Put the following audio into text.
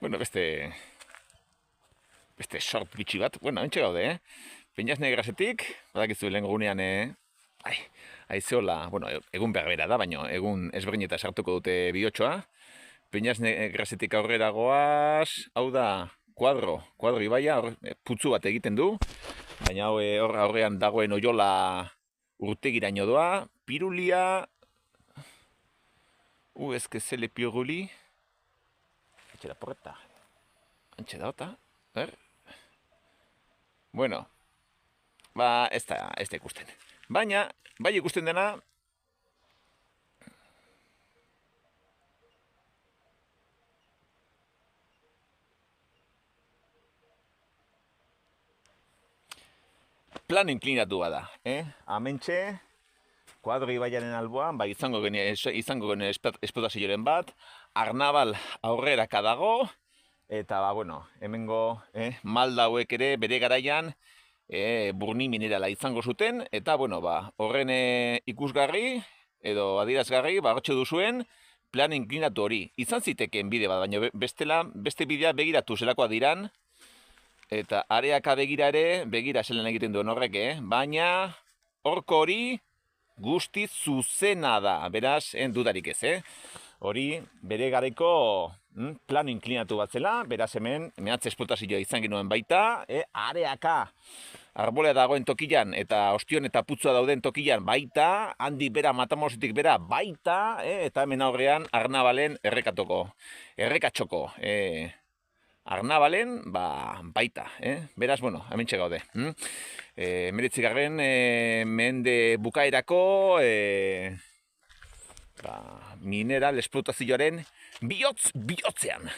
Bueno, beste short bitxi bat. Bueno, hentxe gaude, Peñas Negrasetik, badakizu lehen gunean, aizeola, bueno, egun berbera da, baina egun ezberdineta sartuko dute bihotxoa. Peñas Negrasetik aurrera goaz, hau da, kuadro ibaia, putzu bat egiten du, baina hau hor aurrean dagoen oiola urtegiraino doa, pirulia, ez que zele piruli, etxe da porreta, antxe da ota, bueno, ba, ez da ikusten. Baina, bai ikusten dena, plan inklinatu bada, Hementxe, kuadro ibaiaren alboan, ba, izango gene esplotazioaren bat, Arnabal aurreraka dago, eta, ba, bueno, hemengo malda hauek ere bere garaian burni minerala izango zuten, eta, bueno, ba, horren ikusgarri, edo adierazgarri, ba, hortxe duzuen, plan inklinatu hori. Izan zitekeen bide bat, baina beste bidea begiratu zelakoa diran, eta areaka begira ere, begira zelan egiten duen horrek, baina horko hori guztiz zuzena da, beraz, dudarik ez, Hori bere garaiko plan inklinatu bat zela, beraz hemen, mehatze esplotazioa izan genuen baita, areaka arbolea dagoen tokian, eta ostion eta putzua dauden tokian baita, handik bera, Matamositik bera baita, eta hemen aurrean Arnabalen errekatxoko, Arnabalen, ba, baita, beraz, bueno, hementxe gaude. 19. Mende bukaerako, mineral esplotazioaren bihotzean.